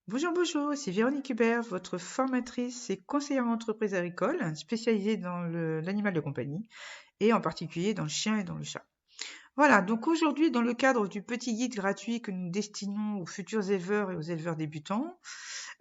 Bonjour, bonjour, c'est Véronique Hubert, votre formatrice et conseillère en entreprise agricole, spécialisée dans l'animal de compagnie, et en particulier dans le chien et dans le chat. Voilà, donc aujourd'hui, dans le cadre du petit guide gratuit que nous destinons aux futurs éleveurs et aux éleveurs débutants,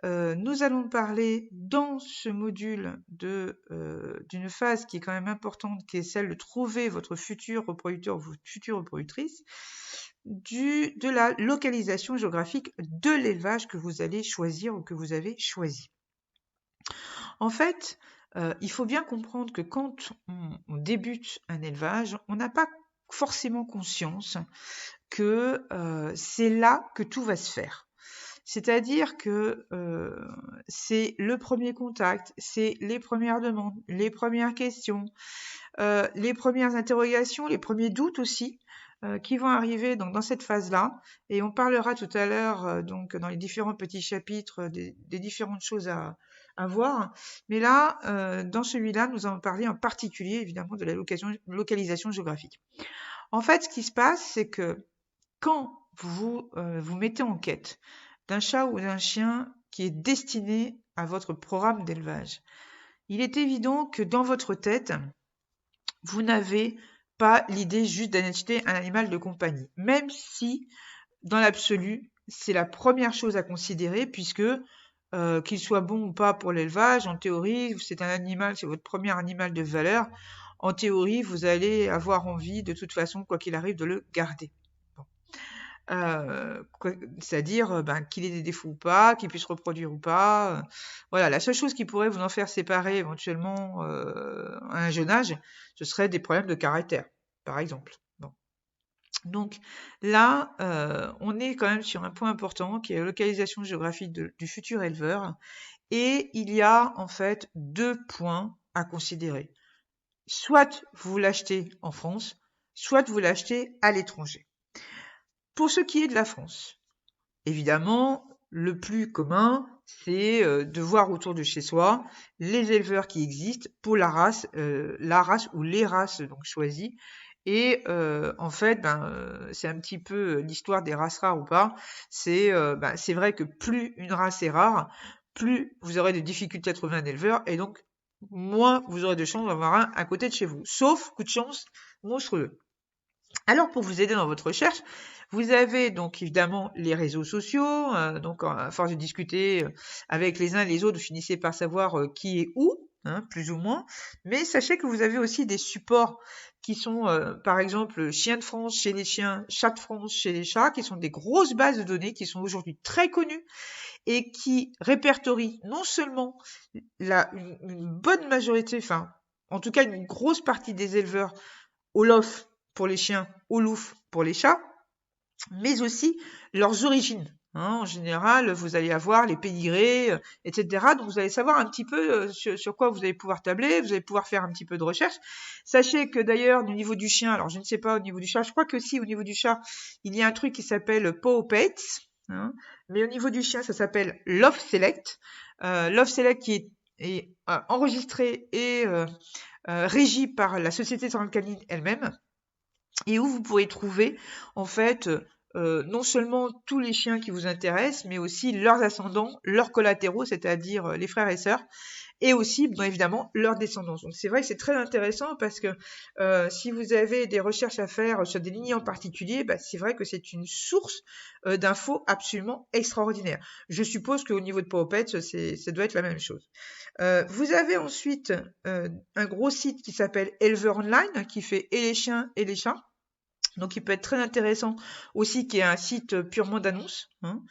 nous allons parler dans ce module d'une phase qui est quand même importante, qui est celle de trouver votre futur reproducteur ou votre future reproductrice, de la localisation géographique de l'élevage que vous allez choisir ou que vous avez choisi. En fait, il faut bien comprendre que quand on débute un élevage, on n'a pas forcément conscience que c'est là que tout va se faire. C'est-à-dire que c'est le premier contact, c'est les premières demandes, les premières questions, les premières interrogations, les premiers doutes aussi qui vont arriver donc dans cette phase-là. Et on parlera tout à l'heure donc dans les différents petits chapitres des différentes choses à voir. Mais là, dans celui-là, nous allons parler en particulier évidemment de la localisation géographique. En fait, ce qui se passe, c'est que quand vous vous mettez en quête d'un chat ou d'un chien qui est destiné à votre programme d'élevage, il est évident que dans votre tête, vous n'avez pas l'idée juste d'acheter un animal de compagnie, même si, dans l'absolu, c'est la première chose à considérer, puisque qu'il soit bon ou pas pour l'élevage, en théorie, c'est un animal, c'est votre premier animal de valeur. En théorie, vous allez avoir envie, de toute façon, quoi qu'il arrive, de le garder. Bon. C'est-à-dire qu'il ait des défauts ou pas, qu'il puisse reproduire ou pas. Voilà, la seule chose qui pourrait vous en faire séparer éventuellement à un jeune âge, ce serait des problèmes de caractère, par exemple. Bon. Donc là, on est quand même sur un point important qui est la localisation géographique du futur éleveur. Et il y a en fait deux points à considérer. Soit vous l'achetez en France, soit vous l'achetez à l'étranger. Pour ce qui est de la France, évidemment, le plus commun, c'est de voir autour de chez soi les éleveurs qui existent pour la race ou les races donc choisies. Et en fait, c'est un petit peu l'histoire des races rares ou pas. C'est vrai que plus une race est rare, plus vous aurez de difficultés à trouver un éleveur, et donc moins vous aurez de chances d'avoir un à côté de chez vous. Sauf, coup de chance, monstrueux. Alors, pour vous aider dans votre recherche, vous avez donc évidemment les réseaux sociaux. Donc, à force de discuter avec les uns et les autres, vous finissez par savoir qui est où, hein, plus ou moins. Mais sachez que vous avez aussi des supports qui sont, par exemple, Chien de France chez les chiens, Chat de France chez les chats, qui sont des grosses bases de données qui sont aujourd'hui très connues et qui répertorient non seulement une bonne majorité, enfin, en tout cas une grosse partie des éleveurs Olof pour les chiens, Olouf pour les chats, mais aussi leurs origines. Hein, en général, vous allez avoir les pédigrés, etc. Donc vous allez savoir un petit peu sur quoi vous allez pouvoir tabler, vous allez pouvoir faire un petit peu de recherche. Sachez que d'ailleurs, au niveau du chien, alors je ne sais pas au niveau du chat, je crois que si au niveau du chat, il y a un truc qui s'appelle Paw Pets, hein, mais au niveau du chien, ça s'appelle Love Select. Love Select qui est enregistré et régie par la Société Centrale Canine elle-même, et où vous pourrez trouver en fait non seulement tous les chiens qui vous intéressent, mais aussi leurs ascendants, leurs collatéraux, c'est-à-dire les frères et sœurs, et aussi, bien évidemment, leurs descendants. Donc c'est vrai que c'est très intéressant parce que si vous avez des recherches à faire sur des lignées en particulier, c'est vrai que c'est une source d'infos absolument extraordinaire. Je suppose qu'au niveau de Pawpets, ça doit être la même chose. Vous avez ensuite un gros site qui s'appelle Éleveur Online, qui fait et les chiens et les chats. Donc, il peut être très intéressant aussi, qui est un site purement d'annonces. Hein.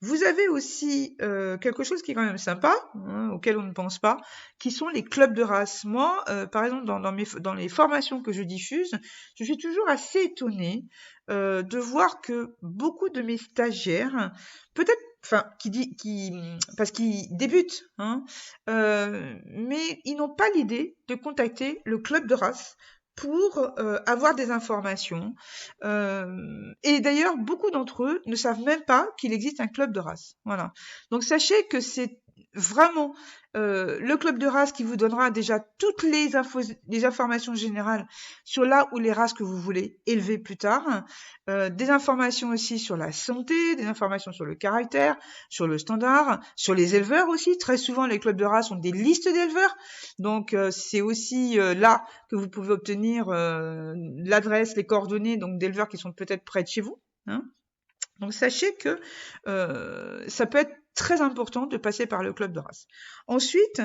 Vous avez aussi quelque chose qui est quand même sympa, hein, auquel on ne pense pas, qui sont les clubs de race. Moi, par exemple, dans les formations que je diffuse, je suis toujours assez étonnée de voir que beaucoup de mes stagiaires, peut-être, enfin, parce qu'ils débutent, hein, mais ils n'ont pas l'idée de contacter le club de race pour avoir des informations. Et d'ailleurs, beaucoup d'entre eux ne savent même pas qu'il existe un club de race. Voilà. Donc sachez que c'est vraiment le club de race qui vous donnera déjà toutes les informations générales sur là où les races que vous voulez élever plus tard, des informations aussi sur la santé, des informations sur le caractère, sur le standard, sur les éleveurs aussi. Très souvent, les clubs de race ont des listes d'éleveurs, donc c'est aussi là que vous pouvez obtenir l'adresse, les coordonnées donc d'éleveurs qui sont peut-être près de chez vous. Hein. Donc sachez que ça peut être très important de passer par le club de race. Ensuite,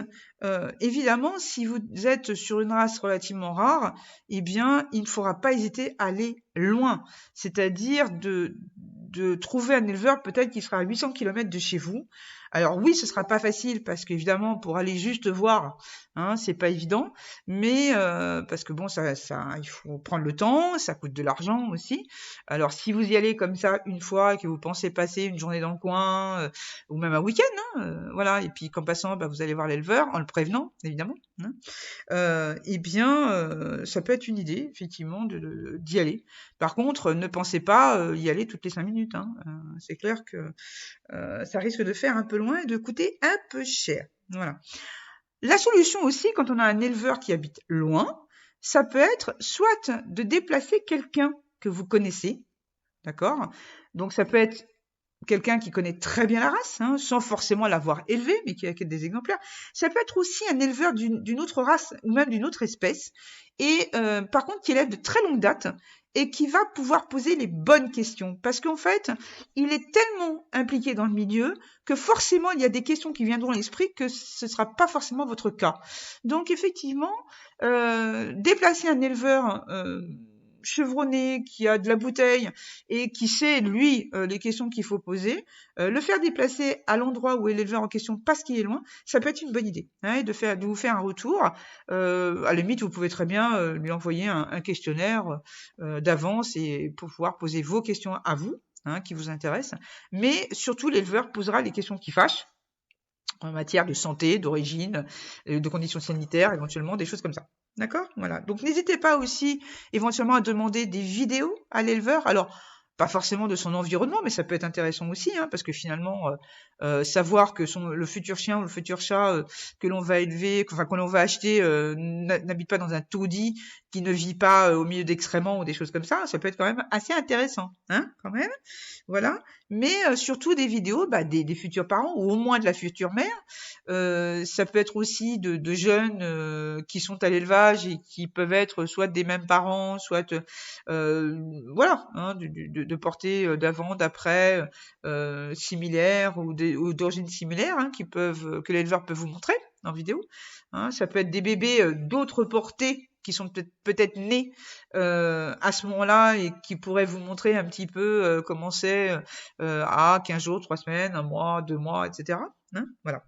évidemment, si vous êtes sur une race relativement rare, eh bien, il ne faudra pas hésiter à aller loin, c'est-à-dire de trouver un éleveur peut-être qui sera à 800 km de chez vous. Alors oui, ce sera pas facile parce qu'évidemment, pour aller juste voir, hein, c'est pas évident, mais parce que bon, ça, il faut prendre le temps, ça coûte de l'argent aussi. Alors si vous y allez comme ça une fois, que vous pensez passer une journée dans le coin, ou même un week-end, hein, voilà, et puis qu'en passant, bah, vous allez voir l'éleveur, en le prévenant, évidemment, hein, eh bien, ça peut être une idée, effectivement, d'y aller. Par contre, ne pensez pas y aller toutes les 5 minutes. Hein. C'est clair que ça risque de faire un peu loin et de coûter un peu cher. Voilà. La solution aussi, quand on a un éleveur qui habite loin, ça peut être soit de déplacer quelqu'un que vous connaissez, d'accord? Donc ça peut être quelqu'un qui connaît très bien la race, hein, sans forcément l'avoir élevée, mais qui a des exemplaires. Ça peut être aussi un éleveur d'une autre race ou même d'une autre espèce, et par contre qui élève de très longue date et qui va pouvoir poser les bonnes questions. Parce qu'en fait, il est tellement impliqué dans le milieu que forcément, il y a des questions qui viendront à l'esprit que ce ne sera pas forcément votre cas. Donc effectivement, déplacer un éleveur chevronné, qui a de la bouteille et qui sait, lui, les questions qu'il faut poser, le faire déplacer à l'endroit où est l'éleveur en question parce qu'il est loin, ça peut être une bonne idée. Hein, et de vous faire un retour. À la limite, vous pouvez très bien lui envoyer un questionnaire d'avance et pour pouvoir poser vos questions à vous, hein, qui vous intéressent. Mais surtout, l'éleveur posera les questions qui fâchent en matière de santé, d'origine, de conditions sanitaires, éventuellement, des choses comme ça. D'accord? Voilà. Donc, n'hésitez pas aussi, éventuellement, à demander des vidéos à l'éleveur. Alors, pas forcément de son environnement, mais ça peut être intéressant aussi, hein, parce que finalement, savoir que le futur chien ou le futur chat que l'on va élever, enfin, que l'on va acheter, n'habite pas dans un taudis, qui ne vit pas au milieu d'excréments ou des choses comme ça peut être quand même assez intéressant, hein, quand même. Voilà. Mais surtout des vidéos des futurs parents ou au moins de la future mère. Ça peut être aussi de jeunes qui sont à l'élevage et qui peuvent être soit des mêmes parents, soit voilà, hein, de portée d'avant, d'après, similaires ou d'origine similaire, hein, que l'éleveur peut vous montrer en vidéo. Hein. Ça peut être des bébés d'autres portées qui sont peut-être nés à ce moment-là et qui pourraient vous montrer un petit peu comment c'est à 15 jours, 3 semaines, 1 mois, 2 mois, etc. Hein, voilà.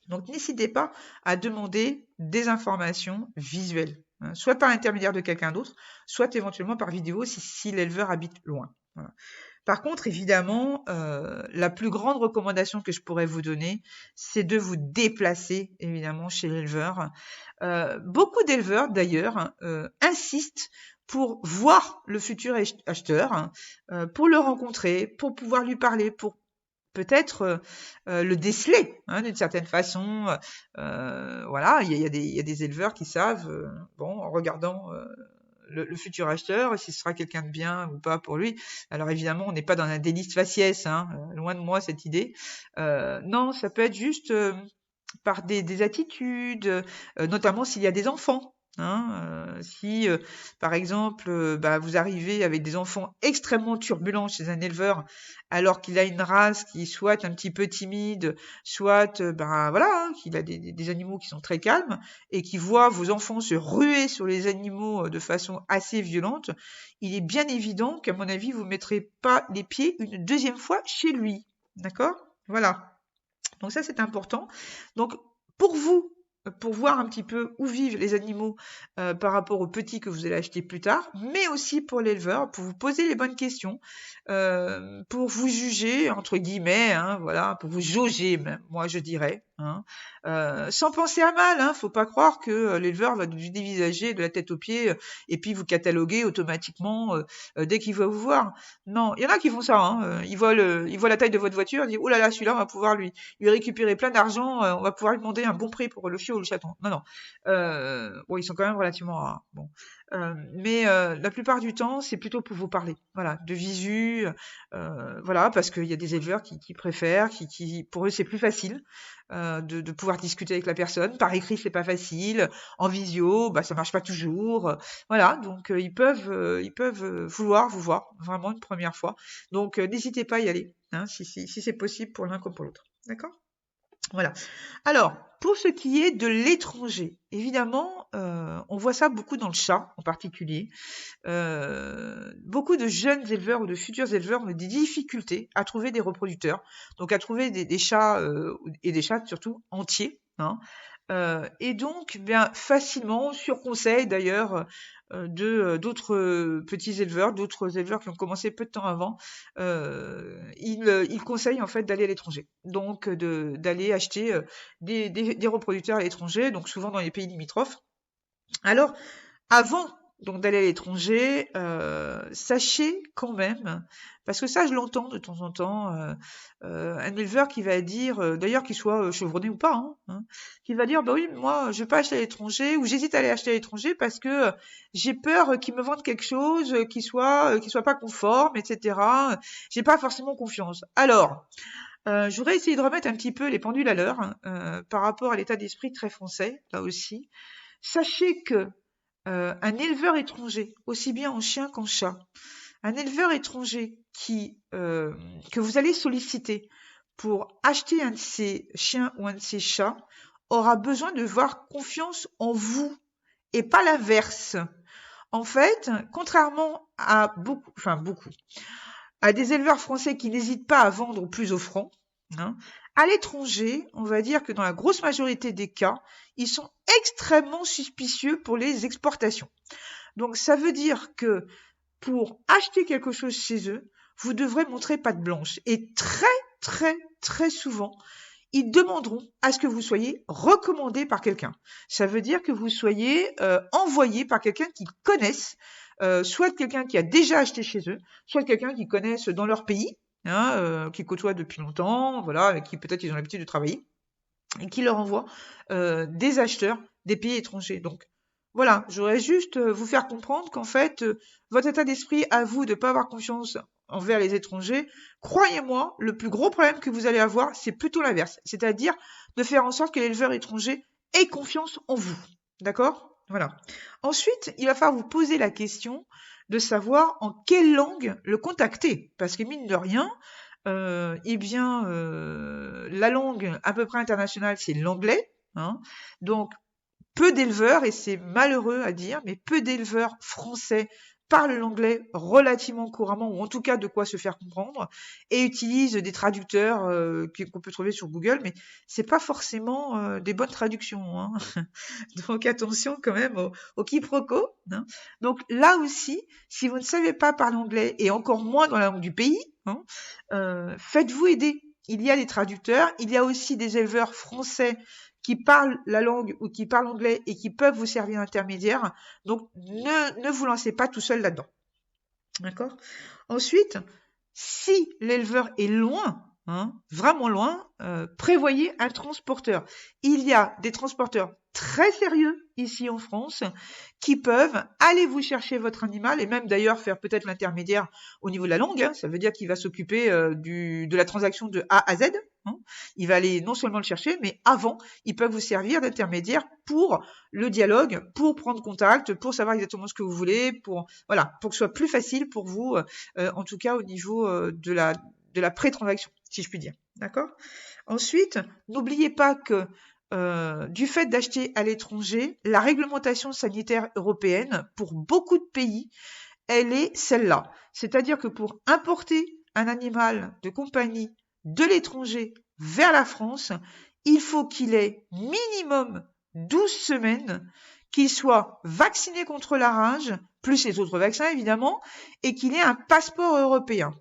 Donc n'hésitez pas à demander des informations visuelles, hein, soit par l'intermédiaire de quelqu'un d'autre, soit éventuellement par vidéo si l'éleveur habite loin. Voilà. Par contre, évidemment, la plus grande recommandation que je pourrais vous donner, c'est de vous déplacer, évidemment, chez l'éleveur. Beaucoup d'éleveurs, d'ailleurs, insistent pour voir le futur acheteur, hein, pour le rencontrer, pour pouvoir lui parler, pour peut-être le déceler, hein, d'une certaine façon. Voilà, il y a des éleveurs qui savent, bon, en regardant le futur acheteur, si ce sera quelqu'un de bien ou pas pour lui. Alors évidemment, on n'est pas dans un délice faciès, hein, loin de moi cette idée. Non, ça peut être juste par des attitudes, notamment s'il y a des enfants. Hein, si, par exemple, vous arrivez avec des enfants extrêmement turbulents chez un éleveur, alors qu'il a une race qui soit un petit peu timide, soit, voilà, hein, qu'il a des animaux qui sont très calmes, et qui voit vos enfants se ruer sur les animaux de façon assez violente, il est bien évident qu'à mon avis, vous ne mettrez pas les pieds une deuxième fois chez lui. D'accord? Voilà. Donc ça, c'est important. Donc, pour vous, pour voir un petit peu où vivent les animaux par rapport aux petits que vous allez acheter plus tard, mais aussi pour l'éleveur, pour vous poser les bonnes questions, pour vous juger, entre guillemets, hein, voilà, pour vous jauger même, moi je dirais, hein, sans penser à mal, hein, faut pas croire que l'éleveur va vous dévisager de la tête aux pieds et puis vous cataloguer automatiquement dès qu'il va vous voir. Non, il y en a qui font ça, hein, ils voient la taille de votre voiture, ils disent oh là là, celui-là on va pouvoir lui récupérer plein d'argent, on va pouvoir lui demander un bon prix pour le chiot ou le chaton. Non, non. Bon, ils sont quand même relativement rares. Bon. Mais la plupart du temps, c'est plutôt pour vous parler. Voilà, de visu, voilà, parce qu'il y a des éleveurs qui préfèrent, pour eux c'est plus facile de pouvoir discuter avec la personne. Par écrit, c'est pas facile. En visio, bah ça marche pas toujours. Voilà, donc ils peuvent vouloir vous voir vraiment une première fois. Donc n'hésitez pas à y aller, hein, si c'est possible pour l'un comme pour l'autre. D'accord? Voilà. Alors, pour ce qui est de l'étranger, évidemment, on voit ça beaucoup dans le chat en particulier. Beaucoup de jeunes éleveurs ou de futurs éleveurs ont des difficultés à trouver des reproducteurs, donc à trouver des chats et des chats surtout entiers, hein. Et donc, bien facilement, sur conseil d'ailleurs d'autres petits éleveurs, d'autres éleveurs qui ont commencé peu de temps avant, ils conseillent en fait d'aller à l'étranger. Donc d'aller acheter des reproducteurs à l'étranger, donc souvent dans les pays limitrophes. Alors, avant donc d'aller à l'étranger, sachez quand même, parce que ça je l'entends de temps en temps, un éleveur qui va dire, d'ailleurs qu'il soit chevronné ou pas, hein, qui va dire bah oui moi je vais pas acheter à l'étranger ou j'hésite à aller acheter à l'étranger parce que j'ai peur qu'ils me vendent quelque chose qui soit pas conforme, etc. J'ai pas forcément confiance. Alors je voudrais essayer de remettre un petit peu les pendules à l'heure par rapport à l'état d'esprit très français là aussi. Sachez que un éleveur étranger, aussi bien en chien qu'en chat, un éleveur étranger que vous allez solliciter pour acheter un de ces chiens ou un de ces chats aura besoin de voir confiance en vous et pas l'inverse. En fait, contrairement à beaucoup, à des éleveurs français qui n'hésitent pas à vendre plus offrant, hein, à l'étranger, on va dire que dans la grosse majorité des cas, ils sont extrêmement suspicieux pour les exportations. Donc ça veut dire que pour acheter quelque chose chez eux, vous devrez montrer patte blanche. Et très, très, très souvent, ils demanderont à ce que vous soyez recommandé par quelqu'un. Ça veut dire que vous soyez envoyé par quelqu'un qu'ils connaissent, soit quelqu'un qui a déjà acheté chez eux, soit quelqu'un qu'ils connaissent dans leur pays, hein, qui côtoient depuis longtemps, voilà, avec qui peut-être ils ont l'habitude de travailler, et qui leur envoie des acheteurs des pays étrangers. Donc voilà, j'aurais juste vous faire comprendre qu'en fait, votre état d'esprit à vous de ne pas avoir confiance envers les étrangers, croyez-moi, le plus gros problème que vous allez avoir, c'est plutôt l'inverse. C'est-à-dire de faire en sorte que l'éleveur étranger ait confiance en vous. D'accord? Voilà. Ensuite, il va falloir vous poser la question de savoir en quelle langue le contacter. Parce que mine de rien, la langue à peu près internationale, c'est l'anglais, hein. Donc, peu d'éleveurs, et c'est malheureux à dire, mais peu d'éleveurs français parlent l'anglais relativement couramment, ou en tout cas de quoi se faire comprendre, et utilisent des traducteurs qu'on peut trouver sur Google, mais c'est pas forcément des bonnes traductions, hein. Donc attention quand même au quiproquo, hein. Donc là aussi, si vous ne savez pas parler anglais, et encore moins dans la langue du pays, hein, faites-vous aider. Il y a des traducteurs, il y a aussi des éleveurs français qui parlent la langue ou qui parlent anglais et qui peuvent vous servir d'intermédiaire. Donc, ne vous lancez pas tout seul là-dedans. D'accord? Ensuite, si l'éleveur est loin, hein, vraiment loin, prévoyez un transporteur. Il y a des transporteurs très sérieux ici en France qui peuvent aller vous chercher votre animal et même d'ailleurs faire peut-être l'intermédiaire au niveau de la langue, hein. Ça veut dire qu'il va s'occuper de la transaction de A à Z, hein. Il va aller non seulement le chercher, mais avant, ils peuvent vous servir d'intermédiaire pour le dialogue, pour prendre contact, pour savoir exactement ce que vous voulez, pour que ce soit plus facile pour vous, en tout cas au niveau de la pré-transaction, si je puis dire. D'accord? Ensuite, n'oubliez pas que du fait d'acheter à l'étranger, la réglementation sanitaire européenne, pour beaucoup de pays, elle est celle-là. C'est-à-dire que pour importer un animal de compagnie de l'étranger vers la France, il faut qu'il ait minimum 12 semaines, qu'il soit vacciné contre la rage, plus les autres vaccins évidemment, et qu'il ait un passeport européen.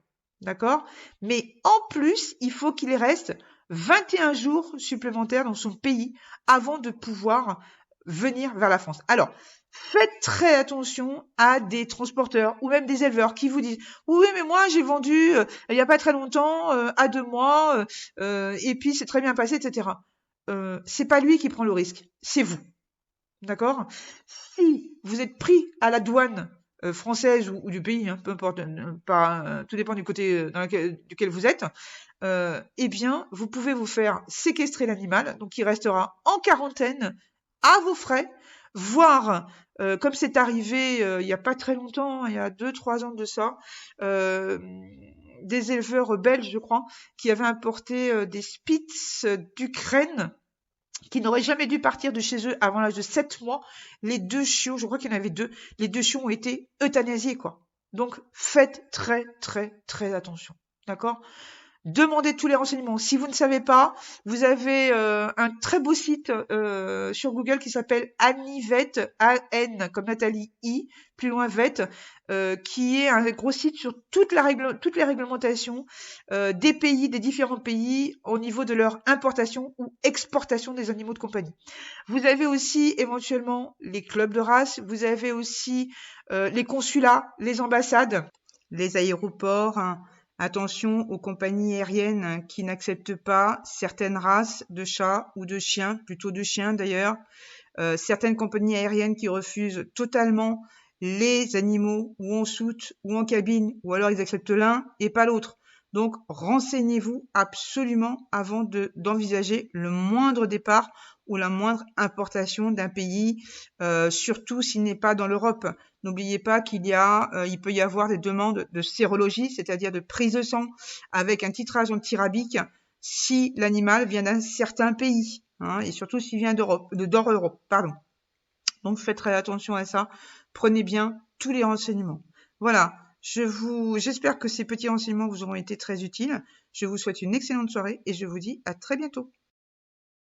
D'accord? Mais en plus, il faut qu'il reste 21 jours supplémentaires dans son pays avant de pouvoir venir vers la France. Alors, faites très attention à des transporteurs ou même des éleveurs qui vous disent oui mais moi j'ai vendu il n'y a pas très longtemps à 2 mois et puis c'est très bien passé, etc. C'est pas lui qui prend le risque, c'est vous. D'accord? Si vous êtes pris à la douane française ou du pays, hein, peu importe, tout dépend du côté duquel vous êtes, eh bien, vous pouvez vous faire séquestrer l'animal, donc il restera en quarantaine à vos frais, voire, comme c'est arrivé il n'y a pas très longtemps, il y a 2-3 ans de ça, des éleveurs belges, je crois, qui avaient importé des Spitz d'Ukraine, qui n'auraient jamais dû partir de chez eux avant l'âge de 7 mois. Les 2 chiots, je crois qu'il y en avait 2, les 2 chiots ont été euthanasiés, quoi. Donc, faites très, très, très attention. D'accord? Demandez tous les renseignements. Si vous ne savez pas, vous avez un très beau site sur Google qui s'appelle Anivet, A-N comme Nathalie I, plus loin Vet, qui est un gros site sur toutes les réglementations des pays, des différents pays au niveau de leur importation ou exportation des animaux de compagnie. Vous avez aussi éventuellement les clubs de race, vous avez aussi les consulats, les ambassades, les aéroports, hein. Attention aux compagnies aériennes qui n'acceptent pas certaines races de chats ou de chiens, plutôt de chiens d'ailleurs. Certaines compagnies aériennes qui refusent totalement les animaux ou en soute ou en cabine, ou alors ils acceptent l'un et pas l'autre. Donc renseignez-vous absolument avant d'envisager le moindre départ ou la moindre importation d'un pays, surtout s'il n'est pas dans l'Europe. N'oubliez pas il peut y avoir des demandes de sérologie, c'est-à-dire de prise de sang avec un titrage antirabique si l'animal vient d'un certain pays, hein, et surtout s'il vient d'Europe. Pardon. Donc faites très attention à ça. Prenez bien tous les renseignements. Voilà. J'espère que ces petits renseignements vous auront été très utiles. Je vous souhaite une excellente soirée et je vous dis à très bientôt.